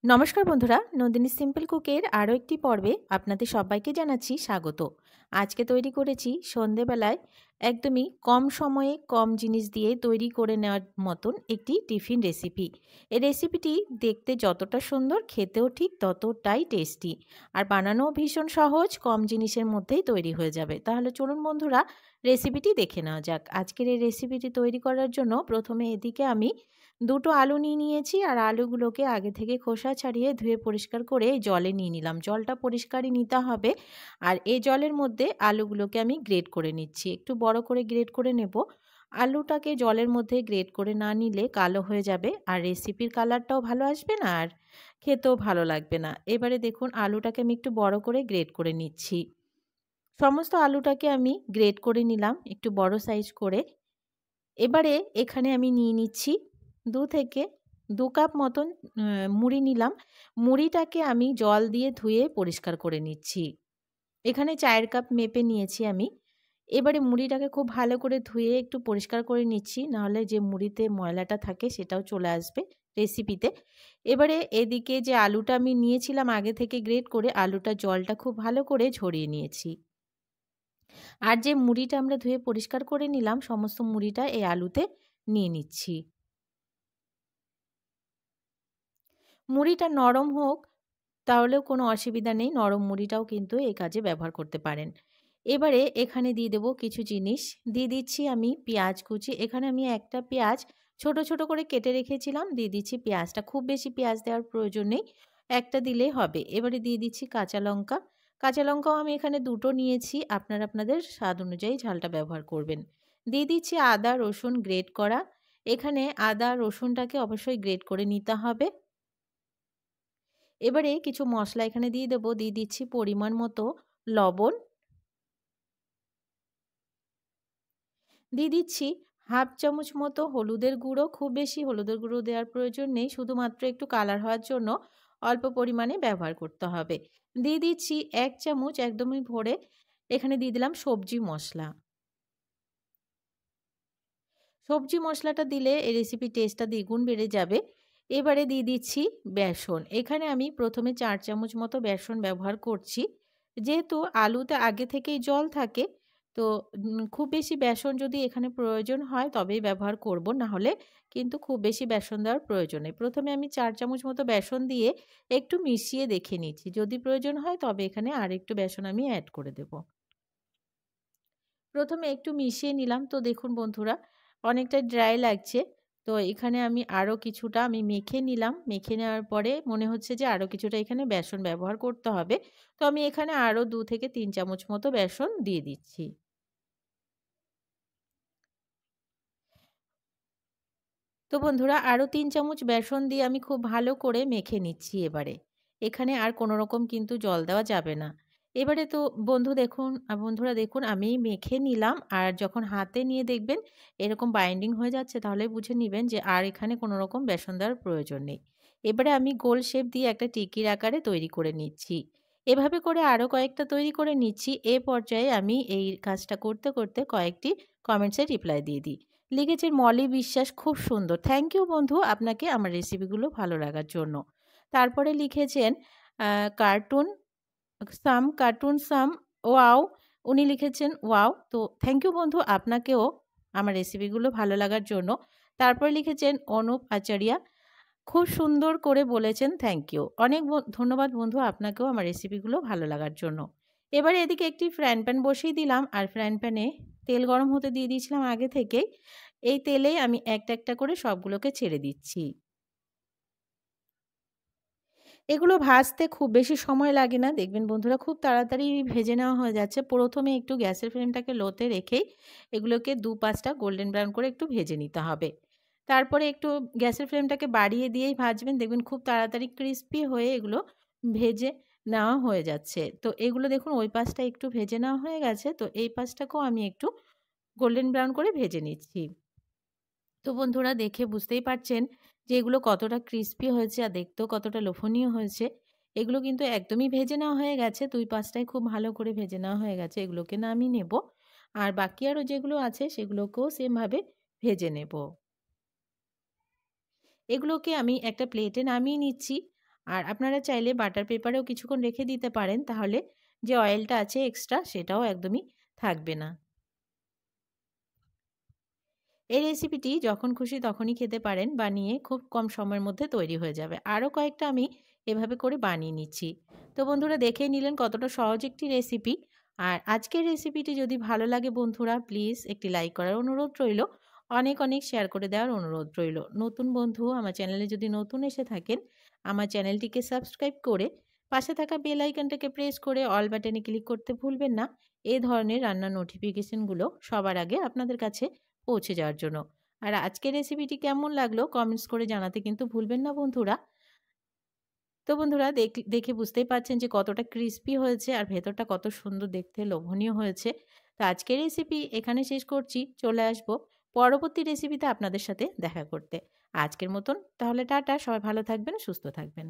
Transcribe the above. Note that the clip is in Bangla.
নমস্কার বন্ধুরা, নন্দিনী সিম্পল কুকের আরও একটি পর্বে আপনাদের সবাইকে জানাচ্ছি স্বাগত। আজকে তৈরি করেছি সন্ধেবেলায় একদমই কম সময়ে কম জিনিস দিয়ে তৈরি করে নেওয়ার মতন একটি টিফিন রেসিপি। এই রেসিপিটি দেখতে যতটা সুন্দর, খেতেও ঠিক ততটাই টেস্টি, আর বানানোও ভীষণ সহজ, কম জিনিসের মধ্যেই তৈরি হয়ে যাবে। তাহলে চলুন বন্ধুরা, রেসিপিটি দেখে নেওয়া যাক। আজকের এই রেসিপিটি তৈরি করার জন্য প্রথমে এদিকে আমি দুটো আলু নিয়ে নিয়েছি, আর আলুগুলোকে আগে থেকে খোসা ছাড়িয়ে ধুয়ে পরিষ্কার করে জলে নিয়ে নিলাম। জলটা পরিষ্কারই নিতে হবে। আর এই জলের মধ্যে আলুগুলোকে আমি গ্রেট করে নিচ্ছি, একটু বড় করে গ্রেট করে নেব। আলুটাকে জলের মধ্যে গ্রেট করে না নিলে কালো হয়ে যাবে, আর রেসিপির কালারটাও ভালো আসবে না, আর খেতেও ভালো লাগবে না। এবারে দেখুন, আলুটাকে আমি একটু বড় করে গ্রেট করে নিচ্ছি। সমস্ত আলুটাকে আমি গ্রেট করে নিলাম একটু বড় সাইজ করে। এবারে এখানে আমি নিয়ে নিচ্ছি 2 কাপ মতন মুড়ি নিলাম। মুড়িটাকে আমি জল দিয়ে ধুয়ে পরিষ্কার করে নিচ্ছি। এখানে 4 কাপ মেপে নিয়েছি আমি। এবারে মুড়িটাকে খুব ভালো করে ধুয়ে একটু পরিষ্কার করে নিচ্ছি, নাহলে যে মুড়িতে ময়লাটা থাকে সেটাও চলে আসবে রেসিপিতে। এবারে এদিকে যে আলুটা আমি নিয়েছিলাম আগে থেকে গ্রেট করে, আলুটার জলটা খুব ভালো করে ঝরিয়ে নিয়েছি। আর যে মুড়িটা আমরা ধুয়ে পরিষ্কার করে নিলাম, সমস্ত মুড়িটা এই আলুতে নিয়ে নিচ্ছি। মুড়িটা নরম হোক তাহলেও কোনো অসুবিধা নেই, নরম মুড়িটাও কিন্তু এই কাজে ব্যবহার করতে পারেন। এবারে এখানে দিয়ে দেবো কিছু জিনিস। দিয়ে দিচ্ছি আমি পেঁয়াজ কুচি। এখানে আমি একটা পেঁয়াজ ছোট ছোট করে কেটে রেখেছিলাম, দিয়ে দিচ্ছি পেঁয়াজটা। খুব বেশি পেঁয়াজ দেওয়ার প্রয়োজন নেই, একটা দিলেই হবে। এবারে দিয়ে দিচ্ছি কাঁচা লঙ্কা। কাঁচা লঙ্কাও আমি এখানে দুটো নিয়েছি, আপনারা আপনাদের স্বাদ অনুযায়ী ঝালটা ব্যবহার করবেন। দিয়ে দিচ্ছি আদা রসুন গ্রেট করা। এখানে আদা রসুনটাকে অবশ্যই গ্রেট করে নিতে হবে। এবারে কিছু মশলা এখানে দিয়ে দেবো। দিয়ে দিচ্ছি পরিমাণ মতো লবণ, দিয়ে দিচ্ছি হাফ চামচ মতো হলুদের গুঁড়ো। খুব বেশি হলুদের গুঁড়ো দেওয়ার প্রয়োজন নেই, শুধুমাত্র একটু কালার হওয়ার জন্য অল্প পরিমাণে ব্যবহার করতে হবে। দিয়ে দিচ্ছি 1 চামচ একদমই ভরে এখানে দিয়ে দিলাম সবজি মশলা। সবজি মশলাটা দিলে এই রেসিপির টেস্টটা দ্বিগুণ বেড়ে যাবে। এবারে দিয়ে দিচ্ছি বেসন। এখানে আমি প্রথমে 4 চামচ মতো বেসন ব্যবহার করছি। যেহেতু আলুতে আগে থেকেই জল থাকে, তো খুব বেশি বেসন যদি এখানে প্রয়োজন হয় তবেই ব্যবহার করব, না হলে কিন্তু খুব বেশি বেসন দেওয়ার প্রয়োজন নেই। প্রথমে আমি 4 চামচ মতো বেসন দিয়ে একটু মিশিয়ে দেখে নিচ্ছি। যদি প্রয়োজন হয় তবে এখানে আরেকটু বেসন আমি অ্যাড করে দেব। প্রথমে একটু মিশিয়ে নিলাম, তো দেখুন বন্ধুরা অনেকটা ড্রাই লাগছে। তো এখানে আমি আরও কিছুটা আমি মেখে নিলাম। মেখে নেওয়ার পরে মনে হচ্ছে যে আরও কিছুটা এখানে বেসন ব্যবহার করতে হবে। তো আমি এখানে আরও 2 থেকে 3 চামচ মতো বেসন দিয়ে দিচ্ছি। তো বন্ধুরা আরও 3 চামচ বেসন দিয়ে আমি খুব ভালো করে মেখে নিচ্ছি এবারে। এখানে আর কোনো রকম কিন্তু জল দেওয়া যাবে না। এবারে তো বন্ধুরা দেখুন আমি মেখে নিলাম, আর যখন হাতে নিয়ে দেখবেন এরকম বাইন্ডিং হয়ে যাচ্ছে, তাহলে বুঝে নিবেন যে আর এখানে কোনো রকম বেসন দেওয়ার প্রয়োজন নেই। এবারে আমি গোল শেপ দিয়ে একটা টিকির আকারে তৈরি করে নিচ্ছি। এভাবে করে আরও কয়েকটা তৈরি করে নিচ্ছি। এ পর্যায়ে আমি এই কাজটা করতে করতে কয়েকটি কমেন্টসে রিপ্লাই দিয়ে দিই। লিখেছেন মলি বিশ্বাস, খুব সুন্দর। থ্যাংক ইউ বন্ধু আপনাকে আমার রেসিপিগুলো ভালো লাগার জন্য। তারপরে লিখেছেন আ কার্টুন কার্টুন সাম ওয়াও। উনি লিখেছেন ওয়াও। তো থ্যাংক ইউ বন্ধু আপনাকেও আমার রেসিপিগুলো ভালো লাগার জন্য। তারপরে লিখেছেন অনুপ আচারিয়া, খুব সুন্দর করে বলেছেন, থ্যাংক ইউ। অনেক ধন্যবাদ বন্ধু আপনাকেও আমার রেসিপিগুলো ভালো লাগার জন্য। এবারে এদিকে একটি ফ্রাইং প্যান বসিয়ে দিলাম, আর ফ্রাইং প্যানে তেল গরম হতে দিয়ে দিয়েছিলাম আগে থেকেই। এই তেলেই আমি একটা একটা করে সবগুলোকে ছেড়ে দিচ্ছি। এগুলো ভাজতে খুব বেশি সময় লাগে না। দেখবেন বন্ধুরা খুব তাড়াতাড়ি ভেজে নেওয়া হয়ে যাচ্ছে। প্রথমে একটু গ্যাসের ফ্লেমটাকে লোতে রেখেই এগুলোকে ২-৫ টা গোল্ডেন ব্রাউন করে একটু ভেজে নিতে হবে। তারপরে একটু গ্যাসের ফ্লেমটাকে বাড়িয়ে দিয়েই ভাজবেন। দেখবেন খুব তাড়াতাড়ি ক্রিস্পি হয়ে এগুলো ভেজে নেওয়া হয়ে যাচ্ছে। তো এগুলো দেখুন ওই পাশটা একটু ভেজে নেওয়া হয়ে গেছে। তো এই পাশটাকেও আমি একটু গোল্ডেন ব্রাউন করে ভেজে নিচ্ছি। তো বন্ধুরা দেখে বুঝতেই পারছেন যে এগুলো কতটা ক্রিস্পি হয়েছে, আর দেখতেও কতটা লোভনীয় হয়েছে। এগুলো কিন্তু একদমই ভেজে নেওয়া হয়ে গেছে। ২-৫ টাই খুব ভালো করে ভেজে নেওয়া হয়ে গেছে। এগুলোকে নামিয়ে নেব। আর বাকি আরও যেগুলো আছে সেগুলোকেও সেমভাবে ভেজে নেব। এগুলোকে আমি একটা প্লেটে নামিয়ে নিচ্ছি। আর আপনারা চাইলে বাটার পেপারেও কিছুক্ষণ রেখে দিতে পারেন, তাহলে যে অয়েলটা আছে এক্সট্রা সেটাও একদমই থাকবে না। এই রেসিপিটি যখন খুশি তখনই খেতে পারেন, বানিয়ে খুব কম সময়ের মধ্যে তৈরি হয়ে যাবে। আরও কয়েকটা আমি এভাবে করে বানিয়ে নিচ্ছি। তো বন্ধুরা দেখেই নিলেন কতটা সহজ একটি রেসিপি। আর আজকের রেসিপিটি যদি ভালো লাগে বন্ধুরা, প্লিজ একটি লাইক করার অনুরোধ রইল। অনেক অনেক শেয়ার করে দেওয়ার অনুরোধ রইল। নতুন বন্ধু আমার চ্যানেলে যদি নতুন এসে থাকেন, আমার চ্যানেলটিকে সাবস্ক্রাইব করে পাশে থাকা বেল আইকনটাকে প্রেস করে অল বাটনে ক্লিক করতে ভুলবেন না। এই ধরনের রান্নার নোটিফিকেশনগুলো সবার আগে আপনাদের কাছে পৌঁছে যাওয়ার জন্য। আর আজকের রেসিপিটি কেমন লাগলো কমেন্টস করে জানাতে কিন্তু ভুলবেন না বন্ধুরা। তো বন্ধুরা দেখে বুঝতেই পারছেন যে কতটা ক্রিস্পি হয়েছে আর ভেতরটা কত সুন্দর দেখতে লোভনীয় হয়েছে। তো আজকের রেসিপি এখানে শেষ করছি। চলে আসব পরবর্তী রেসিপিতে আপনাদের সাথে দেখা করতে। আজকের মতন তাহলে টাটা, সবাই ভালো থাকবেন, সুস্থ থাকবেন।